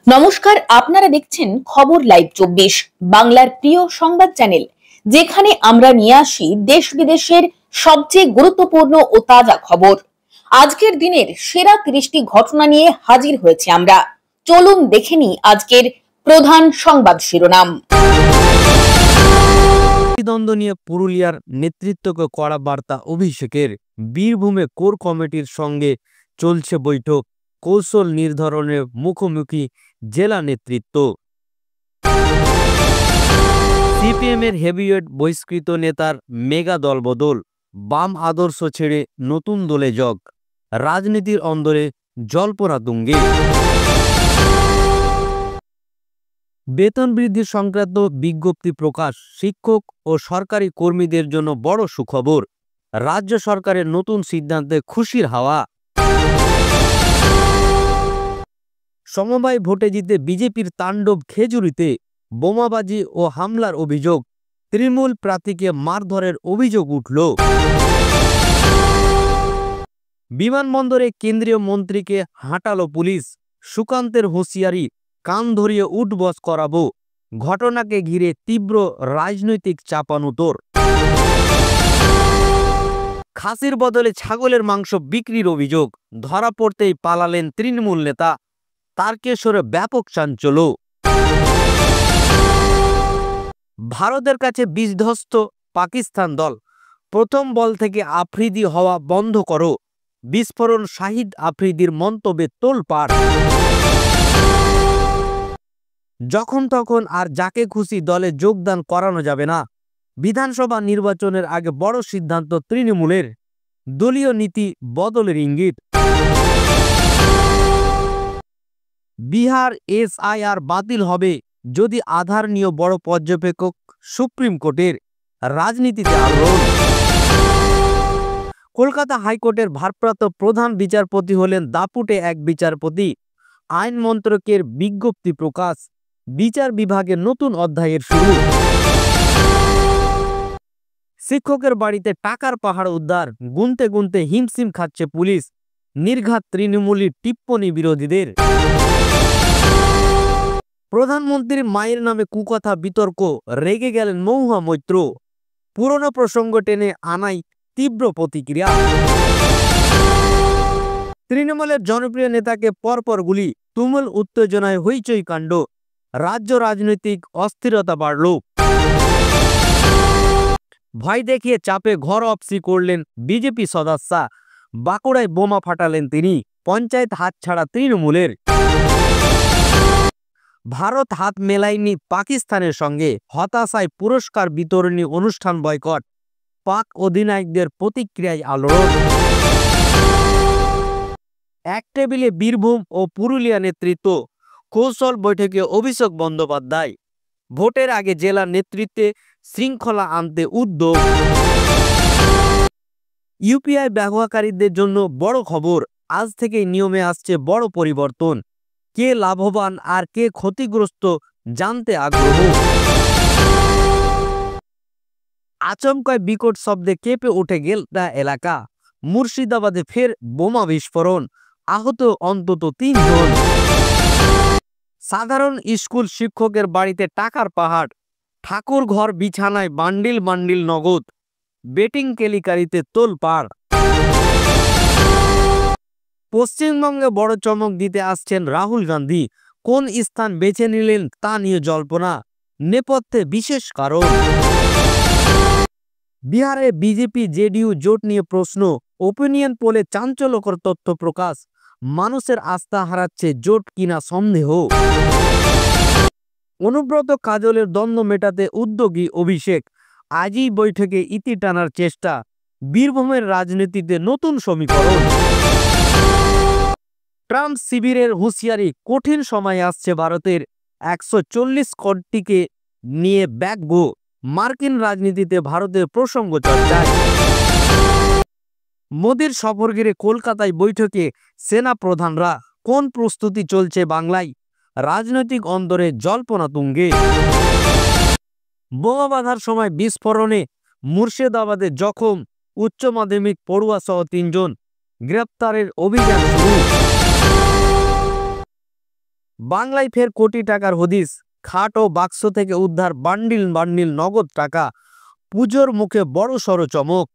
নমস্কার, আপনারা দেখছেন খবর লাইভ ২৪ বাংলার প্রিয় সংবাদ চ্যানেল, যেখানে আমরা নিয়ে আসি দেশ বিদেশের সবচেয়ে গুরুত্বপূর্ণ ও তাজা খবর। আজকের দিনের সেরা ৩০টি ঘটনা নিয়ে হাজির হয়েছে আমরা। চলুন দেখে নিই আজকের প্রধান সংবাদ শিরোনাম। দ্বন্দ্ব নিয়ে পুরুলিয়ার নেতৃত্বকে কড়া বার্তা অভিষেকের। বীরভূমে কোর কমিটির সঙ্গে চলছে বৈঠক, কৌশল নির্ধারণের মুখোমুখি জেলা নেতৃত্ব। সিপিএমের হেভিওয়েট বহিষ্কৃত নেতার মেগা দলবদল, বাম আদর্শ ছেড়ে নতুন দলে যোগ, রাজনীতির অন্দরে জল্পনা তুঙ্গে। বেতন বৃদ্ধি সংক্রান্ত বিজ্ঞপ্তি প্রকাশ, শিক্ষক ও সরকারি কর্মীদের জন্য বড় সুখবর। রাজ্য সরকারের নতুন সিদ্ধান্তে খুশির হাওয়া। সমবায় ভোটে জিতে বিজেপির তাণ্ডব খেজুরিতে, বোমাবাজি ও হামলার অভিযোগ, তৃণমূল প্রার্থীকে মারধরের অভিযোগ উঠল। বিমানবন্দরে কেন্দ্রীয় মন্ত্রীকে হাঁটালো পুলিশ, সুকান্তের হুঁশিয়ারি, কান ধরিয়ে উঠবস করাবো। ঘটনাকে ঘিরে তীব্র রাজনৈতিক চাপানুতোর। খাসির বদলে ছাগলের মাংস বিক্রির অভিযোগ, ধরা পড়তেই পালালেন তৃণমূল নেতা। তারকেশ্বরে ব্যাপক চাঞ্চল্য। ভারতের কাছে বিধ্বস্ত পাকিস্তান দল, প্রথম বল থেকে আফ্রিদি হওয়া বন্ধ করো। বিস্ফোরণ শাহিদ আফ্রিদির মন্তব্যে তোলপাড়। যখন তখন আর যাকে খুশি দলে যোগদান করানো যাবে না। বিধানসভা নির্বাচনের আগে বড় সিদ্ধান্ত তৃণমূলের, দলীয় নীতি বদলের ইঙ্গিত। বিহার এসআইআর বাতিল হবে যদি আধার নিয়ে বড় পর্যবেক্ষক সুপ্রিম কোর্টের, রাজনীতিতে আলোড়ন। কলকাতা হাইকোর্টের ভারপ্রাপ্ত প্রধান বিচারপতি হলেন দাপুটে এক বিচারপতি। আইন মন্ত্রকের বিজ্ঞপ্তি প্রকাশ, বিচার বিভাগের নতুন অধ্যায়ের শুরু। শিক্ষকের বাড়িতে টাকার পাহাড় উদ্ধার, গুনতে গুনতে হিমশিম খাচ্ছে পুলিশ। নির্ঘাত তৃণমূলী টিপ্পণী বিরোধীদের। প্রধানমন্ত্রীর মায়ের নামে কুকথা বিতর্ক, রেগে গেলেন মহুয়া মৈত্র। পুরনো প্রসঙ্গ টেনে আনাই তীব্র প্রতিক্রিয়া। তৃণমূলের জনপ্রিয় নেতাকে পরপর গুলি, তুমুল উত্তেজনায় হইচই কাণ্ড। রাজ্য রাজনৈতিক অস্থিরতা বাড়ল। ভয় দেখিয়ে চাপে ঘর অফসি করলেন বিজেপি সদস্যা। বাঁকুড়ায় বোমা ফাটালেন তিনি, পঞ্চায়েত হাতছাড়া তৃণমূলের। ভারত হাত মেলায়নি পাকিস্তানের সঙ্গে, হতাশায় পুরস্কার বিতরণী অনুষ্ঠান বয়কট। পাক অধিনায়কদের প্রতিক্রিয়ায় আলোড়ন। এক টেবিলে বীরভূম ও পুরুলিয়া নেতৃত্ব, কৌশল বৈঠকে অভিষেক বন্দ্যোপাধ্যায়। ভোটের আগে জেলা নেতৃত্বে শৃঙ্খলা আনতে উদ্যোগ। ইউপিআই ব্যবহারকারীদের জন্য বড় খবর, আজ থেকেই নিয়মে আসছে বড় পরিবর্তন। কে লাভবান আর কে ক্ষতিগ্রস্ত জানতে আগ্রহ। আচমকায় বিকট শব্দে কেঁপে উঠে গেলটা এলাকা। মুর্শিদাবাদে ফের বোমা বিস্ফোরণ, আহত অন্তত ৩ জন। সাধারণ স্কুল শিক্ষকের বাড়িতে টাকার পাহাড়, ঠাকুর ঘর বিছানায় বান্ডিল বান্ডিল নগদ। বেটিং কেলেঙ্কারিতে তোলপাড়। পশ্চিমবঙ্গে বড় চমক দিতে আসছেন রাহুল গান্ধী। কোন স্থান বেছে নিলেন তা নিয়ে জল্পনা, নেপথ্যে বিশেষ কারণ। বিহারে বিজেপি জেডিইউ জোট নিয়ে প্রশ্ন, ওপিনিয়ন পোলে চাঞ্চল্যকর তথ্য প্রকাশ। মানুষের আস্থা হারাচ্ছে জোট কিনা সন্দেহ। অনুব্রত কাজলের দ্বন্দ্ব মেটাতে উদ্যোগী অভিষেক, আজই বৈঠকে ইতি টানার চেষ্টা। বীরভূমের রাজনীতিতে নতুন সমীকরণ। ট্রাম্প শিবিরের হুঁশিয়ারি, কঠিন সময় আসছে ভারতের। ১৪০ কোটিকে নিয়ে ব্যাকবো। মার্কিন রাজনীতিতে ভারতের প্রসঙ্গ চর্চায়। মোদির সফর ঘিরে কলকাতায় বৈঠকে সেনা প্রধানরা, কোন প্রস্তুতি চলছে বাংলায়। রাজনৈতিক অন্দরে জল্পনা তুঙ্গে। বোমা বাঁধার সময় বিস্ফোরণে মুর্শিদাবাদে জখম উচ্চ মাধ্যমিক পড়ুয়া সহ ৩ জন, গ্রেপ্তারের অভিযান শুরু। বাংলায় ফের কোটি টাকার হদিস, খাট ও বাক্স থেকে উদ্ধার বান্ডিল বান্ডিল নগদ টাকা, পুজোর মুখে বড়সড় চমক।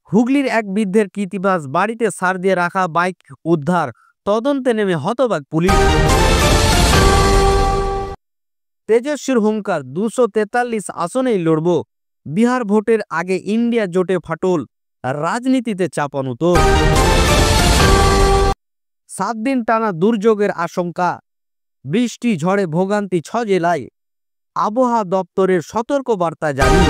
হুগলির এক বৃদ্ধের কৃতিবাস, বাড়িতে সার দিয়ে রাখা বাইক উদ্ধার, তদন্তে নেমে হতবাক পুলিশ। তেজস্বীর হুঙ্কার, 243 আসনেই লড়ব, বিহার ভোটের আগে ইন্ডিয়া জোটে ফাটল, রাজনীতিতে চাপানুতোর। 7 দিন টানা দুর্যোগের আশঙ্কা, বৃষ্টি ঝড়ে ভোগান্তি 6 জেলায়, আবহাওয়া দপ্তরের সতর্কবার্তা জারি।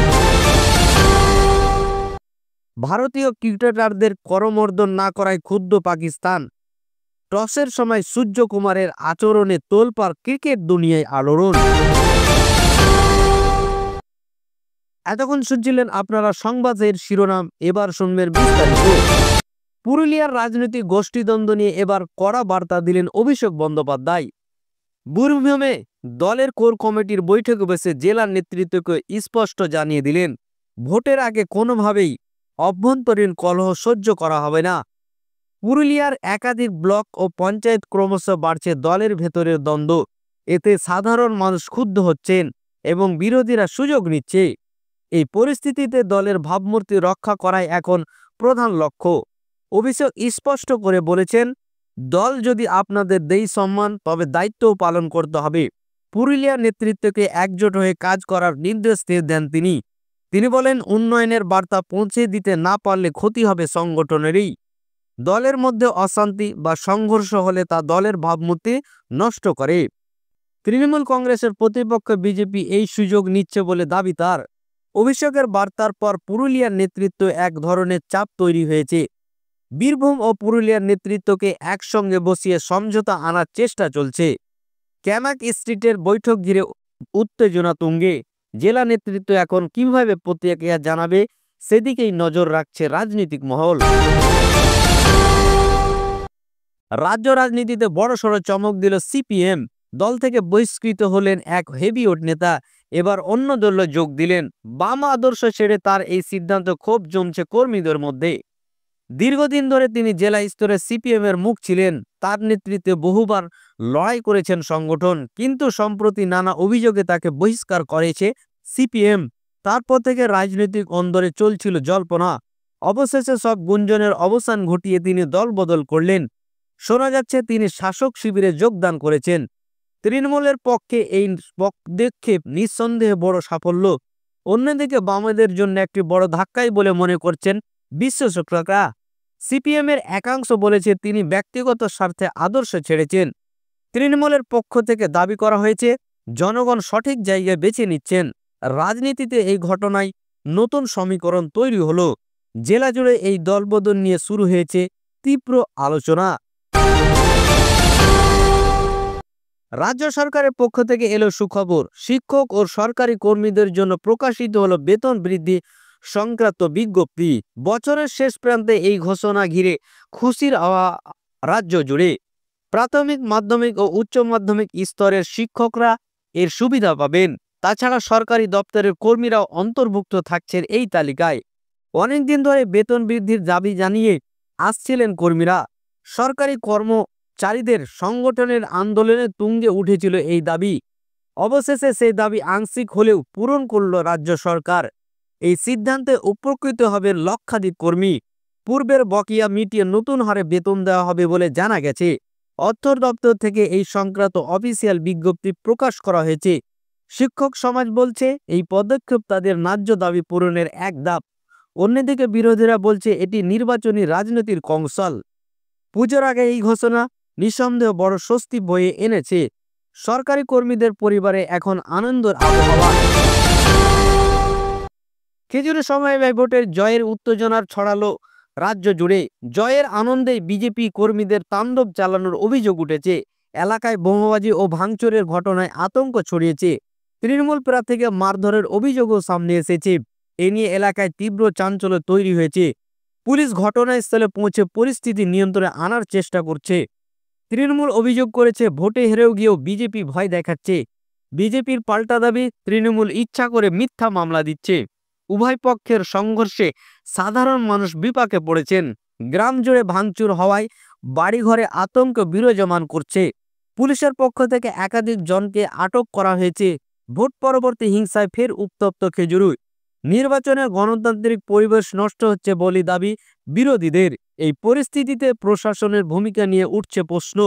ভারতীয় ক্রিকেটারদের করমর্দন না করায় ক্ষুব্ধ পাকিস্তান, টসের সময় সূর্যকুমারের আচরণে তোলপাড় ক্রিকেট দুনিয়ায় আলোড়ন। এতক্ষণ শুনছিলেন আপনারা সংবাদের শিরোনাম, এবার শুনবেন বিস্তারিত। পুরুলিয়ার রাজনৈতিক গোষ্ঠীদ্বন্দ্ব নিয়ে এবার কড়া বার্তা দিলেন অভিষেক বন্দ্যোপাধ্যায়। বীরভূমে দলের কোর কমিটির বৈঠকে বসে জেলার নেতৃত্বকে স্পষ্ট জানিয়ে দিলেন, ভোটের আগে কোনোভাবেই অভ্যন্তরীণ কলহ সহ্য করা হবে না। পুরুলিয়ার একাধিক ব্লক ও পঞ্চায়েত ক্রমশ বাড়ছে দলের ভেতরের দ্বন্দ্ব, এতে সাধারণ মানুষ ক্ষুব্ধ হচ্ছেন এবং বিরোধীরা সুযোগ নিচ্ছে। এই পরিস্থিতিতে দলের ভাবমূর্তি রক্ষা করাই এখন প্রধান লক্ষ্য। অভিষেক স্পষ্ট করে বলেছেন, দল যদি আপনাদের দেয় সম্মান, তবে দায়িত্বও পালন করতে হবে। পুরুলিয়ার নেতৃত্বকে একজোট হয়ে কাজ করার নির্দেশ দেন তিনি। তিনি বলেন, উন্নয়নের বার্তা পৌঁছে দিতে না পারলে ক্ষতি হবে সংগঠনেরই। দলের মধ্যে অশান্তি বা সংঘর্ষ হলে তা দলের ভাবমূর্তি নষ্ট করে। তৃণমূল কংগ্রেসের প্রতিপক্ষ বিজেপি এই সুযোগ নিচ্ছে বলে দাবি তার। অভিষেকের বার্তার পর পুরুলিয়ার নেতৃত্ব এক ধরনের চাপ তৈরি হয়েছে। বীরভূম ও পুরুলিয়ার নেতৃত্বকে একসঙ্গে বসিয়ে সমঝোতা আনার চেষ্টা চলছে। ক্যামাক স্ট্রিটের বৈঠক ঘিরে উত্তেজনা তুঙ্গে। জেলা নেতৃত্ব এখন কিভাবে প্রতিক্রিয়া জানাবে সেদিকেই নজর রাখছে রাজনৈতিক মহল। রাজ্য রাজনীতিতে বড়সড় চমক দিল সিপিএম। দল থেকে বহিষ্কৃত হলেন এক হেভিওয়েট নেতা, এবার অন্য দলে যোগ দিলেন। বাম আদর্শ ছেড়ে তার এই সিদ্ধান্ত ক্ষোভ জমছে কর্মীদের মধ্যে। দীর্ঘদিন ধরে তিনি জেলা স্তরে সিপিএম এর মুখ ছিলেন, তার নেতৃত্বে বহুবার লড়াই করেছেন সংগঠন, কিন্তু সম্প্রতি নানা অভিযোগে তাকে বহিষ্কার করেছে সিপিএম। তারপর থেকে রাজনৈতিক অন্দরে চলছিল জল্পনা। অবশেষে সব গুঞ্জনের অবসান ঘটিয়ে তিনি দল বদল করলেন। শোনা যাচ্ছে তিনি শাসক শিবিরে যোগদান করেছেন। তৃণমূলের পক্ষে এই পদক্ষেপ নিঃসন্দেহে বড় সাফল্য। অন্যদিকে বামেদের জন্য একটি বড় ধাক্কাই বলে মনে করছেন বিশ্লেষকরা। সিপিএম এর একাংশ বলেছে তিনি ব্যক্তিগত স্বার্থে আদর্শ ছেড়েছেন। তৃণমূলের পক্ষ থেকে দাবি করা হয়েছে, জনগণ সঠিক জায়গায় বেছে নিচ্ছেন। রাজনীতিতে এই ঘটনায় নতুন সমীকরণ তৈরি হলো। জেলা জুড়ে এই দলবদল নিয়ে শুরু হয়েছে তীব্র আলোচনা। রাজ্য সরকারের পক্ষ থেকে এলো সুখবর। শিক্ষক ও সরকারি কর্মীদের জন্য প্রকাশিত হলো বেতন বৃদ্ধি সংক্রান্ত বিজ্ঞপ্তি। বছরের শেষ প্রান্তে এই ঘোষণা ঘিরে খুশির হাওয়া রাজ্য জুড়ে। প্রাথমিক, মাধ্যমিক ও উচ্চ মাধ্যমিক স্তরের শিক্ষকরা এর সুবিধা পাবেন। তাছাড়া সরকারি দপ্তরের কর্মীরাও অন্তর্ভুক্ত থাকছেন এই তালিকায়। অনেকদিন ধরে বেতন বৃদ্ধির দাবি জানিয়ে আসছিলেন কর্মীরা। সরকারি কর্মচারীদের সংগঠনের আন্দোলনে তুঙ্গে উঠেছিল এই দাবি। অবশেষে সেই দাবি আংশিক হলেও পূরণ করল রাজ্য সরকার। এই সিদ্ধান্তে উপকৃত হবে লক্ষাধিক কর্মী। পূর্বের বকেয়া মিটিয়ে নতুন হারে বেতন দেওয়া হবে বলে জানা গেছে। অর্থ দপ্তর থেকে এই সংক্রান্ত অফিসিয়াল বিজ্ঞপ্তি প্রকাশ করা হয়েছে। শিক্ষক সমাজ বলছে, এই পদক্ষেপ তাদের ন্যায্য দাবি পূরণের এক ধাপ। অন্যদিকে বিরোধীরা বলছে এটি নির্বাচনী রাজনীতির কৌশল। পুজোর আগে এই ঘোষণা নিঃসন্দেহ বড় স্বস্তি বয়ে এনেছে। সরকারি কর্মীদের পরিবারে এখন আনন্দের আবহাওয়া। খেজুরি সময় ভোটের জয়ের উত্তেজনার ছড়ালো রাজ্য জুড়ে। জয়ের আনন্দেই বিজেপি কর্মীদের তাণ্ডব চালানোর অভিযোগ উঠেছে। এলাকায় বোমাবাজি ও ভাঙচুরের ঘটনায় আতঙ্ক ছড়িয়েছে। তৃণমূল প্রার্থীকে মারধরের অভিযোগও সামনে এসেছে। এ নিয়ে এলাকায় তীব্র চাঞ্চল্য তৈরি হয়েছে। পুলিশ ঘটনাস্থলে পৌঁছে পরিস্থিতি নিয়ন্ত্রণে আনার চেষ্টা করছে। তৃণমূল অভিযোগ করেছে, ভোটে হেরেও গিয়েও বিজেপি ভয় দেখাচ্ছে। বিজেপির পাল্টা দাবি, তৃণমূল ইচ্ছা করে মিথ্যা মামলা দিচ্ছে। উভয় পক্ষের সংঘর্ষে সাধারণ মানুষ বিপাকে পড়েছেন। গ্রাম জুড়ে ভাঙচুর হওয়ায় বাড়িঘরে আতঙ্ক বিরাজমান করছে। পুলিশের পক্ষ থেকে একাধিক জনকে আটক করা হয়েছে। ভোট পরবর্তী হিংসায় ফের উত্তপ্ত খেজুরি। নির্বাচনের গণতান্ত্রিক পরিবেশ নষ্ট হচ্ছে বলে দাবি বিরোধীদের। এই পরিস্থিতিতে প্রশাসনের ভূমিকা নিয়ে উঠছে প্রশ্ন।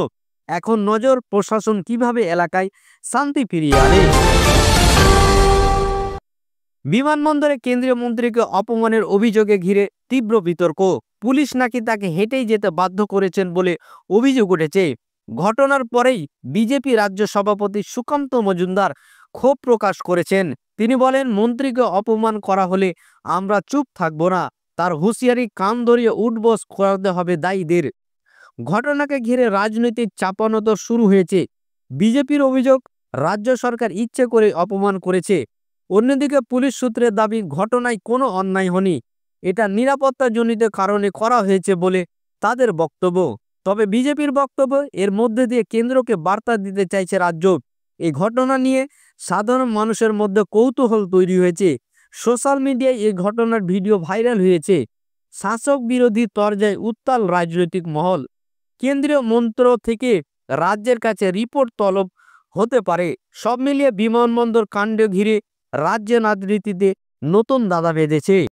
এখন নজর প্রশাসন কিভাবে এলাকায় শান্তি ফিরিয়ে আনে। বিমানবন্দরে কেন্দ্রীয় মন্ত্রীকে অপমানের অভিযোগে ঘিরে তীব্র বিতর্ক। পুলিশ নাকি তাকে হেঁটেই যেতে বাধ্য করেছেন বলে অভিযোগ উঠেছে। ঘটনার পরেই বিজেপি রাজ্য সভাপতি সুকান্ত মজুমদার ক্ষোভ প্রকাশ করেছেন। তিনি বলেন, মন্ত্রীকে অপমান করা হলে আমরা চুপ থাকব না। তার হুঁশিয়ারি কান ধরিয়ে উঠবস করাতে হবে দায়ীদের। ঘটনাকে ঘিরে রাজনৈতিক চাপানোতর শুরু হয়েছে। বিজেপির অভিযোগ, রাজ্য সরকার ইচ্ছে করে অপমান করেছে। অন্যদিকে পুলিশ সূত্রের দাবি, ঘটনায় কোনো অন্যায় হয়নি, এটা নিরাপত্তাজনিত কারণে করা হয়েছে বলে তাদের বক্তব্য। তবে বিজেপির বক্তব্য, এর মধ্যে দিয়ে কেন্দ্রকে বার্তা দিতে চাইছে রাজ্য। এই ঘটনা নিয়ে সাধারণ মানুষের মধ্যে কৌতূহল তৈরি হয়েছে। সোশ্যাল মিডিয়ায় এই ঘটনার ভিডিও ভাইরাল হয়েছে। শাসক বিরোধী তরজায় উত্তাল রাজনৈতিক মহল। কেন্দ্রীয় মন্ত্র থেকে রাজ্যের কাছে রিপোর্ট তলব হতে পারে। সব মিলিয়ে বিমানবন্দর কাণ্ড ঘিরে রাজ্যের রাজনীতিতে নতুন দাদা বেঁধেছে।